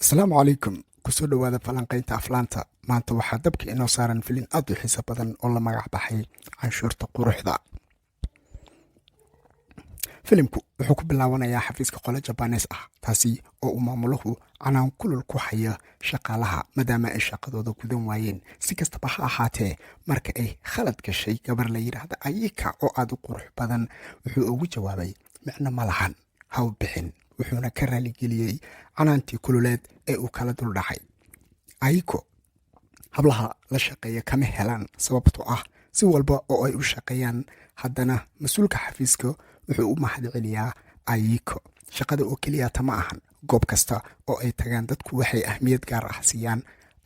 asalaamu calaykum kusoo dhowaada falanqaynta aflaanta maanta waxaa dabka inoo saaran filin aad u xiiso badan oo la magac baxay canshuurta quruxda. filimku wuxuu ku bilaabanayaa xafiiska qole jabaanees ah, taasi oo uu maamuluhu canaan kulul ku haya shaqaalaha maadaama ay shaqadooda gudan waayeen. Si kastaba ha ahaatee, marka ay khalad gashay gabar la yidhaahda ayika oo aad u qurux badan, wuxuu ugu jawaabay micno ma lahan, ha u bixin. wuxuuna ka raaligeliyey canaantii kululeed ee uu kala duldhacay. ayiko hablaha la shaqeeya kama helaan, sababtoo ah si walba oo ay u shaqeeyaan, haddana mas-uulka xafiiska wuxuu u mahad celiyaa ayiko. shaqada oo keliyata ma ahan, goob kasta oo ay tagaan dadku waxay ahmiyad gaar ah siiyaan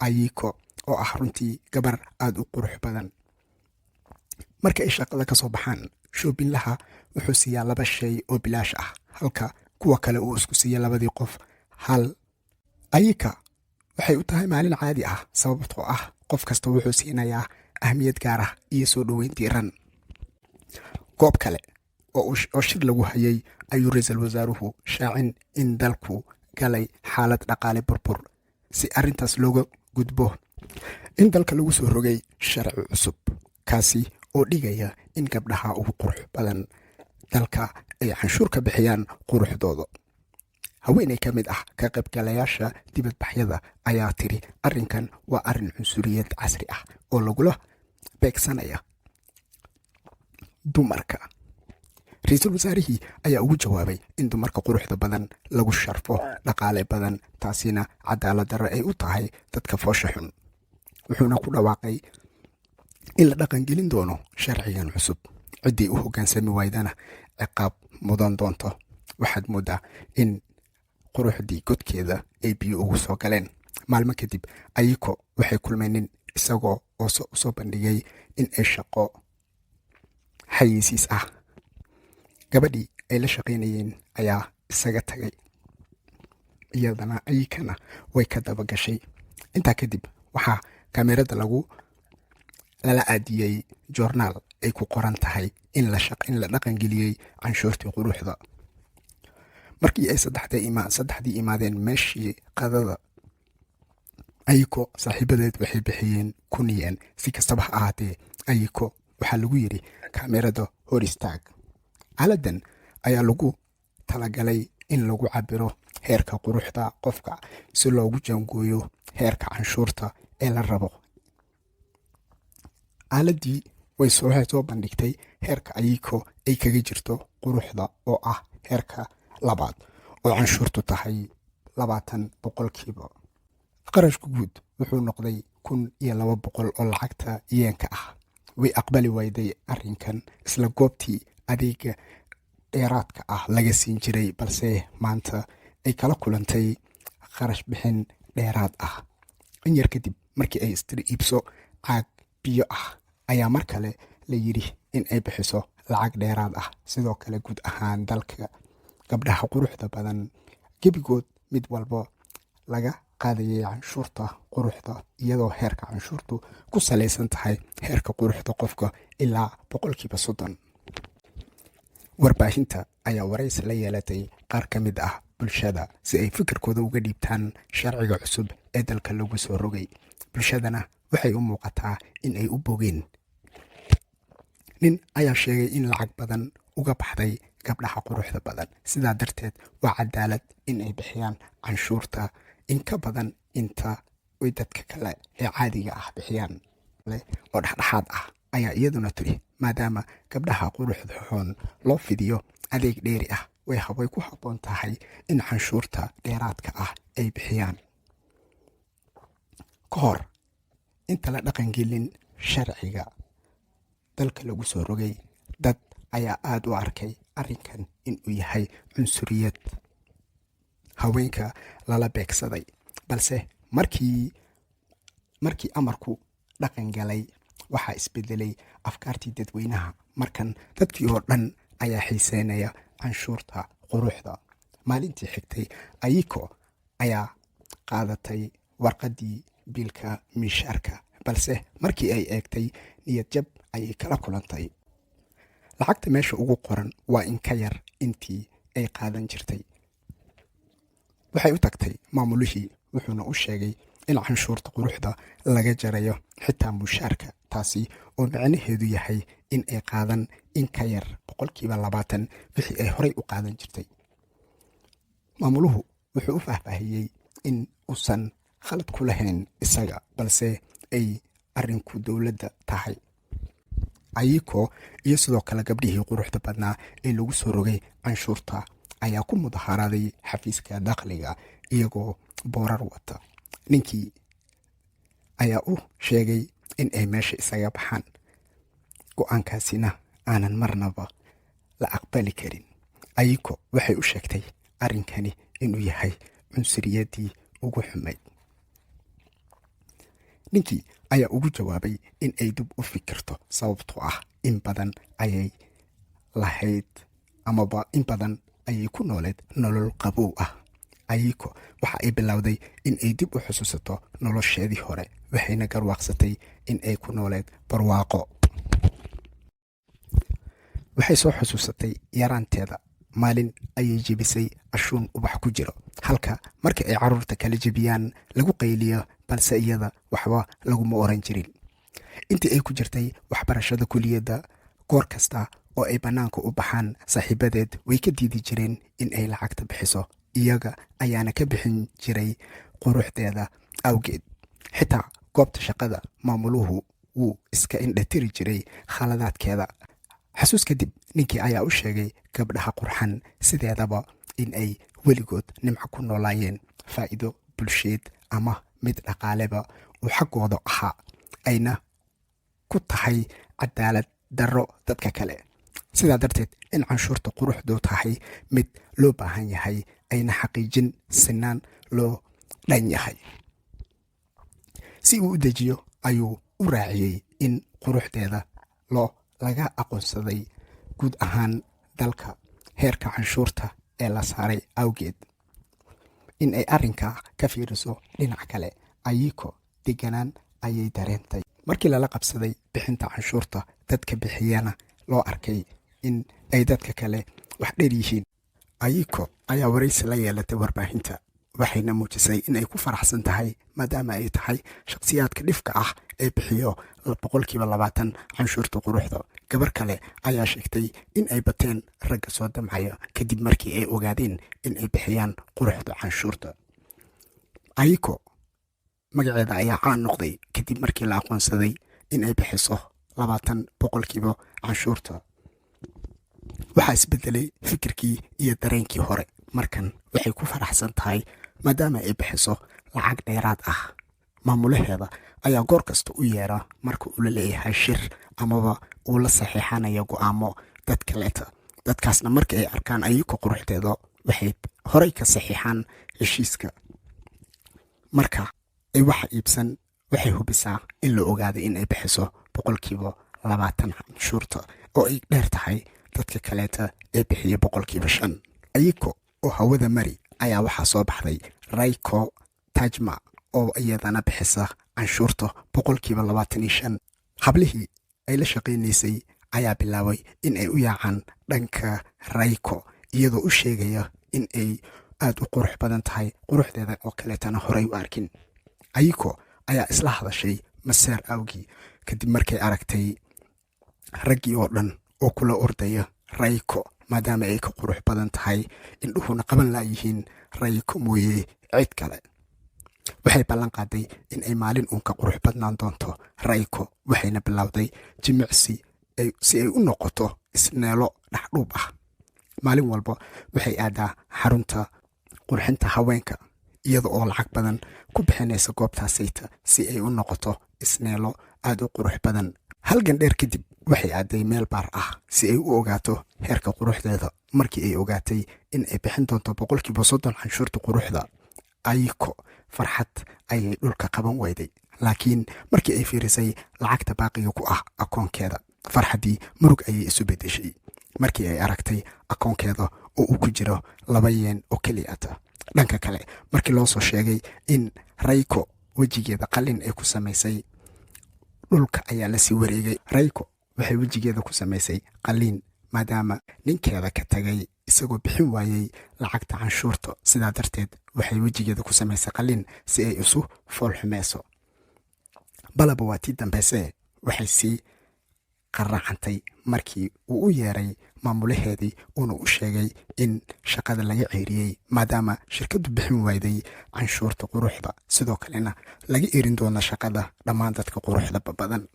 ayiko oo ah runtii gabar aada u qurux badan. marka ay shaqada ka soo baxaan, shoobinlaha wuxuu siiyaa 2 shay oo bilaash ah, halka kuwa kale uu isku siiya 2 qof hal. ayika waxay u tahay maalin caadi ah, sababtoo ah qof kasta wuxuu siinayaa ahmiyad gaar ah iyo soo dhoweyn diiran. goob kale oo shir lagu hayay ayuu ra-iisul wasaaruhu shaacin in dalku galay xaalad dhaqaale burbur. si arrintaas looga gudbo, in dalka lagu soo rogay sharci cusub, kaasi oo dhigaya in gabdhaha ugu qurux badan dalka ay canshuur ka bixiyaan quruxdooda. haweeney ka mid ah ka qaybgalayaasha dibadbaxyada ayaa tiri arrinkan waa arrin cunsuriyad casri ah oo lagula beegsanaya dumarka. ra-iisul wasaarihii ayaa ugu jawaabay in dumarka quruxda badan lagu sharfo dhaqaale badan, taasina cadaalad darro ay u tahay dadka foosha xun. wuxuuna ku dhawaaqay in la dhaqangelin doono sharcigan cusub, ciddii u hoggaansami waydana ciqaab mudan doonto. waxaad moodaa in quruxdii godkeeda ay biyo ugu soo galeen. maalmo kadib, ayiko waxay kulmeen isagoo oo soo bandhigay in ay shaqo xayeysiis ah. gabadhii ay la shaqaynayeen ayaa isaga tagay, iyadana ayikana way ka daba gashay. intaa kadib waxaa kaamirada lala aadiyey joornaal ay ku qoran tahay in la dhaqangeliyey canshuurtii quruxda. markii ay saddexdii imaadeen meeshii qadada, ayiko saaxiibadeed waxay bixiyeen 1,000 yen. si kastaba ha ahaatee, ayiko waxaa lagu yidhi kaamirada hor istaag. aaladan ayaa lagu talagalay in lagu cabiro heerka quruxda qofka si loogu jaangooyo heerka canshuurta ee la rabo. aaladii waxay soo bandhigtay heerka ayiko ay kaga jirto quruxda oo ah heerka 2 oo canshuurtu tahay 20%. qarashka guud wuxuu noqday 1,200 oo lacagta yeenka ah. way aqbali wayday arrinkan isla goobtii adeega dheeraadka ah laga siin jiray, balse maanta ay kala kulantay kharash bixin dheeraad ah. in yar kadib, markii ay istiri iibso caag biyo ah, ayaa mar kale la yidhi in ay bixiso lacag dheeraad ah. sidoo kale, guud ahaan dalka, gabdhaha quruxda badan gebigood mid walba laga qaadayay canshuurta quruxda, iyadoo heerka canshuurtu ku salaysan tahay heerka quruxda qofka ilaa 30%. warbaahinta ayaa waraysi la yeelatay qaar ka mid ah bulshada si ay fikirkooda uga dhiibtaan sharciga cusub ee dalka lagu soo rogay. bulshadana waxay u muuqataa in ay u bogeen. nin ayaa sheegay in lacag badan uga baxday gabdhaha quruxda badan, sidaa darteed waa cadaalad in ay bixiyaan canshuurta in ka badan inta ay dadka kale ee caadiga ah bixiyaan. oo dhexdhexaad ah ayaa iyaduna tiri maadaama gabdhaha quruxda xoon loo fidiyo adeeg dheeri ah, way ku habboon tahay in canshuurta dheeraadka ah ay bixiyaan. ka hor inta la dhaqangelin sharciga dalka lagu soo rogay, dad ayaa aada u arkay arrinkan inuu yahay cunsuriyad haweenka lala beegsaday. balse markii amarku dhaqan galay, waxaa isbedelay afkaartii dadweynaha. markan dadkii oo dhan ayaa xiiseynaya canshuurta quruxda. maalintii xigtay, ayiko ayaa qaadatay warqaddii biilka miishaarka, balse markii ay eegtay, niyad jab ayay kala kulantay. lacagta meesha ugu qoran waa in ka yar intii ay qaadan jirtay. waxay u tagtay maamulihii wuxuuna u sheegay in canshuurta quruxda laga jarayo xitaa mushaarka, taasi oo micnaheedu yahay in ay qaadan in ka yar 20% wixii ay horey u qaadan jirtay. maamuluhu wuxuu u faahfaahiyey in uusan khalad ku lahayn isaga, balse ay arrinku dowladda tahay. ayiko iyo sidoo kale gabdhihii quruxda badnaa ee lagu soo rogay canshuurta ayaa ku mudaharaaday xafiiska dakhliga iyagoo boorar wata. ninkii ayaa u sheegay in ay meesha isaga baxaan, go-aankaasina aanan marnaba la aqbali karin. ayiko waxay u sheegtay arrinkani inuu yahay cunsuriyadii ugu xumayd. ninkii ayaa ugu jawaabay in ay dib u fikirto, sababtoo ah in badan ayay lahayd amaba in badan ayay ku nooleed nolol qabow ah. ayiko waxa ay bilowday in ay dib u xusuusato nolosheedii hore, waxayna garwaaqsatay in ay ku nooleed barwaaqo. waxay soo xusuusatay yaraanteeda. maalin ayay jebisay ashuun ubax ku jiro, halka marka ay carruurta kala jebiyaan lagu qayliyo, balse iyada waxba laguma oran jirin. intii ay ku jirtay waxbarashada kuliyadda, goor kasta oo ay bannaanka u baxaan, saaxiibadeed way ka diidi jireen in ay lacagta bixiso, iyaga ayaana ka bixin jiray quruxdeeda awgeed. xitaa goobta shaqada, maamuluhu wuu iska indhatiri jiray khaladaadkeeda. xasuus kadib, ninkii ayaa u sheegay gabdhaha qurxan sideedaba in ay weligood nimco ku noolaayeen, faa'iido bulsheed ama mid dhaqaaleba uu xaggooda ahaa, ayna ku tahay cadaalad darro dadka kale. sidaa darteed, in canshuurta quruxdu tahay mid loo baahan yahay, ayna xaqiijin sinaan loo dhan yahay. si uu u dejiyo ayuu u raaciyey in quruxdeeda laga aqoonsaday guud ahaan dalka heerka canshuurta ee la saaray awgeed. in ay arrinka ka fiiriso dhinac kale, ayiko deganaan ayay dareentay. markii lala qabsaday bixinta canshuurta, dadka bixiyana loo arkay in ay dadka kale wax dheer yihiin. ayiko ayaa waraysi la yeelatay warbaahinta, waxayna muujisay in ay ku faraxsan tahay maadaama ay tahay shakhsiyaadka dhifka ah ee bixiyo 20% canshuurta quruxda. gabar kale ayaa sheegtay in ay bateen ragga soo damcaya kadib markii ay ogaadeen in ay bixiyaan quruxda canshuurta. ayiko magaceeda ayaa caan noqday kadib markii la aqoonsaday in ay bixiso 20% canshuurta. waxaa isbedelay fikirkii iyo dareenkii hore. markan waxay ku faraxsan tahay maadaama ay bixiso lacag dheeraad ah. maamulaheeda ayaa goor kasta u yeera marka uu la leeyahay shir amaba uu la saxiixanayo go'aamo dad kaleeta. dadkaasna marka ay arkaan ayiko quruxdeeda, waxay horey ka saxiixaan heshiiska. marka ay waxa iibsan, waxay hubisaa in la ogaado in ay bixiso 20% canshuurta, oo ay dheer tahay dadka kaleeta ee bixiya 5%. ayiko oo hawada mari ayaa waxaa soo baxday Rayko Tajma oo iyadana bixisa canshuurta 25%. hablihii ay la shaqaynaysay ayaa bilaabay in ay u yaacaan dhanka Rayko, iyadoo u sheegaya in ay aad u qurux badan tahay, quruxdeeda oo kaleetana horey u arkin. ayiko ayaa isla hadashay maseer awgii kadib markay aragtay raggii oo dhan oo kula ordaya Rayko, maadaama ay ka qurux badan tahay, indhuhuna qaban laayihiin Rayko mooye cid kale. waxay ballan qaaday in ay maalin uun ka qurux badnaan doonto Rayko, waxayna bilowday jimicsi si ay u noqoto isneelo dhaxdhuub ah. maalin walba waxay aadaa xarunta qurxinta haweenka, iyada oo lacag badan ku bixinaysa goobtaasayta si ay u noqoto isneelo aad u qurux badan. halgan dheer kadib, waxay aaday meel baar ah si ay u ogaato heerka quruxdeeda. markii ay ogaatay in ay bixin doonto 30% canshuurta quruxda, ayiko farxad ayay dhulka qaban weyday. laakiin markii ay fiirisay lacagta baaqiga ku ah akoonkeeda, farxaddii murug ayay isu bedeshay markii ay aragtay akoonkeeda oo uu ku jiro 2 yen oo keliyata. dhanka kale, markii loo soo sheegay in Rayko wejigeeda qalin ay ku samaysay, dhulka ayaa la sii wareegay. Rayko waxay wejigeeda ku samaysay qalliin maadaama ninkeeda ka tagay isagoo bixin waayey lacagta canshuurta. sidaa darteed waxay wejigeeda ku samaysay qalin si ay isu foolxumeyso. balaba waa tii dambeyse waxay sii qaraacantay markii uu u yeeray maamulaheedii uuna u sheegay in shaqada laga ceeriyey maadaama shirkaddu bixin wayday canshuurta quruxda, sidoo kalena laga erin doono shaqada dhammaan dadka quruxda badan.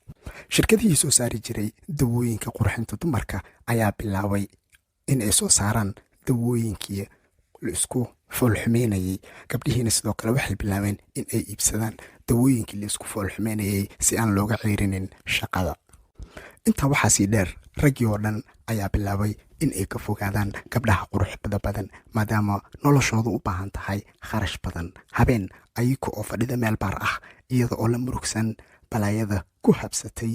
shirkadihii soo saari jiray dawooyinka qurxinta dumarka ayaa bilaabay in ay soo saaraan dawooyinkii la isku foolxumeynayey. gabdhihiina sidoo kale waxay bilaabeen in ay iibsadaan dawooyinkii la isku foolxumeynayey si aan looga ceerinin shaqada. intaa waxaa sii dheer, raggii oo dhan ayaa bilaabay in ay ka fogaadaan gabdhaha quruxda badan maadaama noloshooda u baahan tahay kharash badan. habeen ayiko oo fadhida meel baar ah iyada oo la murugsan balaayada ku habsatay,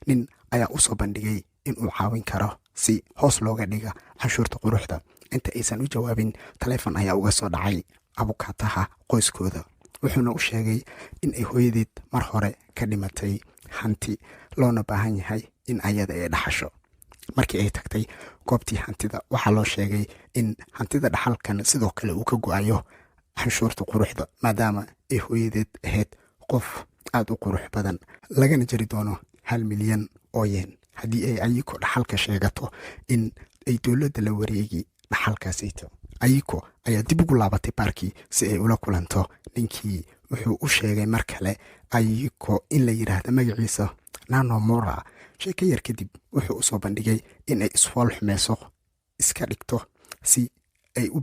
nin ayaa u soo bandhigay in uu caawin karo si hoos looga dhiga canshuurta quruxda. inta aysan u jawaabin, taleefon ayaa uga soo dhacay abukaataha qoyskooda, wuxuuna u sheegay in ay hooyadeed mar hore ka dhimatay hanti, loona baahan yahay in ayada ay dhaxasho. markii ay tagtay goobtii hantida, waxaa loo sheegay in hantida dhaxalkan sidoo kale uu ka go-ayo canshuurta quruxda maadaama ay hooyadeed ahayd qof aada u qurux badan, lagana jari doono 1 milyan oo yen haddii ay ayiko dhaxalka sheegato in ay dowladda la wareegi dhaxalkaasayto. ayiko ayaa dib ugu laabatay baarkii si ay ula kulanto ninkii. wuxuu u sheegay mar kale ayiko in la yidhaahdo magaciisa Nanomura. sheeko yar kadib wuxuu usoo bandhigay in ay isfool xumeyso iska dhigto si ay u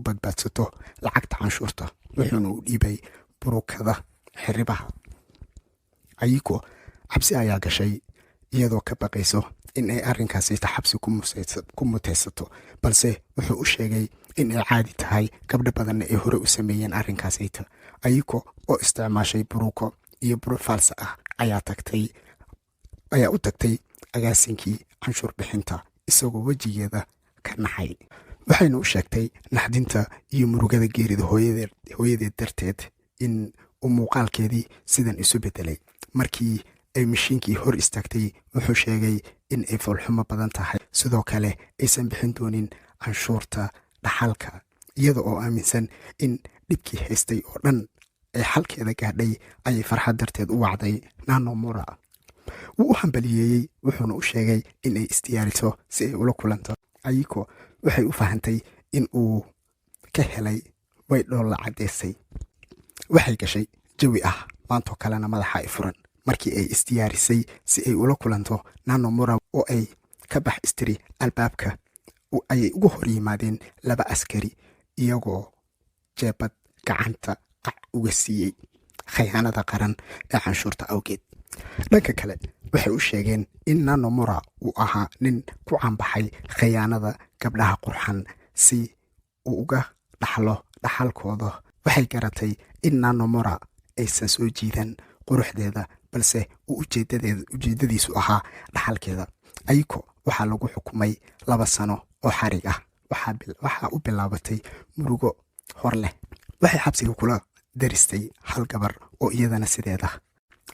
badbaadsato lacagta canshuurta, wuxuuna u dhiibay burukada xiribaha. ayiko cabsi ayaa gashay iyadoo ka baqayso in ay arrinkaasayta xabsi ku muteysato, balse wuxuu u sheegay in ay caadi tahay, gabdho badanna ay hore u sameeyeen arrinkaasayta. ayiko oo isticmaashay buruko iyo buro faalsa ah ayaa u tagtay agaasinkii canshuur bixinta isagoo wejigeeda ka naxay. waxayna u sheegtay naxdinta iyo murugada geerida hooyadeed darteed in uu muuqaalkeedii sidan isu bedelay. markii ay mashiinkii hor istaagtay, wuxuu sheegay in ay foolxumo badan tahay, sidoo kale aysan bixin doonin canshuurta dhaxalka, iyada oo aaminsan in dhibkii haystay oo dhan ay xalkeeda gaadhay. ayay farxad darteed u wacday Nanomura. wuu u hambaliyeeyey, wuxuuna u sheegay in ay isdiyaariso si ay ula kulanto. ayiko waxay u fahantay in uu ka helay, way dhoolla caddeysay. waxay gashay jawi ah maantoo kalena madaxa ay furan. markii ay isdiyaarisay si ay ula kulanto Nanomura oo ay ka bax istiri albaabka, ayay uga hor yimaadeen 2 askari iyagoo jeebad gacanta uga siiyey khayaanada qaran ee canshuurta awgeed. dhanka kale waxay u sheegeen in Nanomura uu ahaa nin ku caanbaxay khayaanada gabdhaha qurxan si uu uga dhaxlo dhaxalkooda. waxay garatay in Nanomura aysan soo jiidan quruxdeeda, balse uu ujeedadiisu ahaa dhaxalkeeda. ayiko waxaa lagu xukumay 2 sano oo xarig ah. waxaa u bilaabatay murugo hor leh. waxay xabsiga kula daristay hal gabar oo iyadana sideeda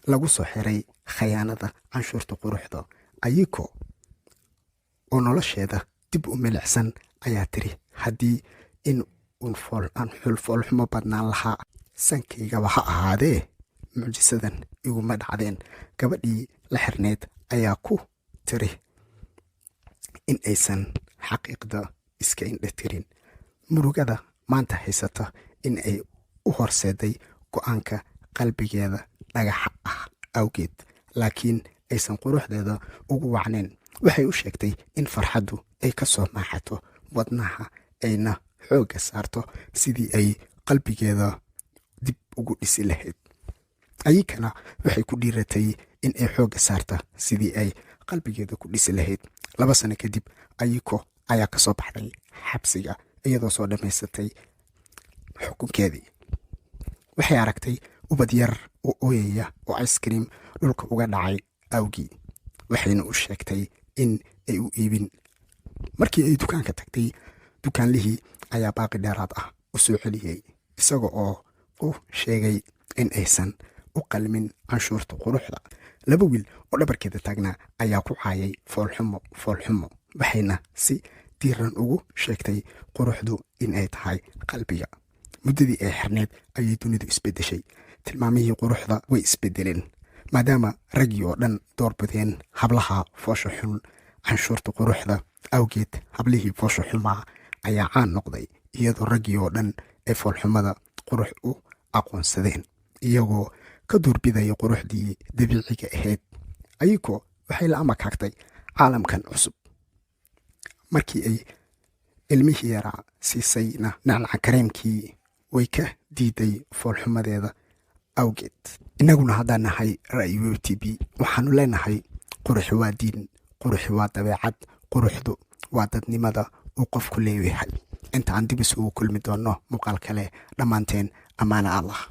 lagu soo xiray khayaanada canshuurta quruxda. ayiko oo nolosheeda dib u milicsan ayaa tiri, haddii in aan foolxumo badnaan lahaa sankaygaba ha ahaadee, mucjisadan iguma dhacdeen. gabadhii la xirneed ayaa ku tiri in aysan xaqiiqda iska indha tirin. murugada maanta haysata in ay u horseeday go-aanka qalbigeeda dhagaxa ah awgeed, laakiin aysan quruxdeeda ugu wacnayn. waxay u sheegtay in farxaddu ay ka soo maaxato wadnaha, ayna xoogga saarto sidii ay qalbigeeda dib ugu dhisi lahayd. ayikana waxay ku dhiiratay in ay xoogga saarta sidii ay qalbigeeda ku dhisi lahayd. 2 sano kadib, ayiko ayaa ka soo baxday xabsiga iyadoo soo dhammaysatay xukunkeedii. waxay aragtay ubad yar oo ooyaya oo ice cream dhulka uga dhacay awgii, waxayna u sheegtay in ay u iibin. markii ay dukaanka tagtay, dukaanlihii ayaa baaqi dheeraad ah u soo celiyey, isaga oo u sheegay in aysan u qalmin canshuurta quruxda. 2 wiil oo dhabarkeeda taagnaa ayaa ku caayay foolxumo, waxayna si diiran ugu sheegtay quruxdu in ay tahay qalbiga. muddadii ay xirneed ayay dunidu isbeddeshay. tilmaamihii quruxda way isbeddeleen maadaama raggii oo dhan doorbideen hablaha foosha xun. canshuurta quruxda awgeed hablihii foosha xumaa ayaa caan noqday, iyadoo raggii oo dhan ay foolxumada qurux u aqoonsadeen, iyagoo ka doorbidaya quruxdii dabiiciga ahayd. ayagoo waxay la amakaagtay caalamkan cusub. markii ay ilmihii yaraa siisayna nacnaca kareemkii, way ka diiday foolxumadeeda awgeed. innaguna haddaan nahay ra'yi web t v waxaanu leenahay quruxi waa diin, quruxi waa dabeecad, quruxdu waa dadnimada uu qofku leeyahay. inta aan dib isugu kulmi doonno muuqaal kale, dhammaanteen ammaano allah.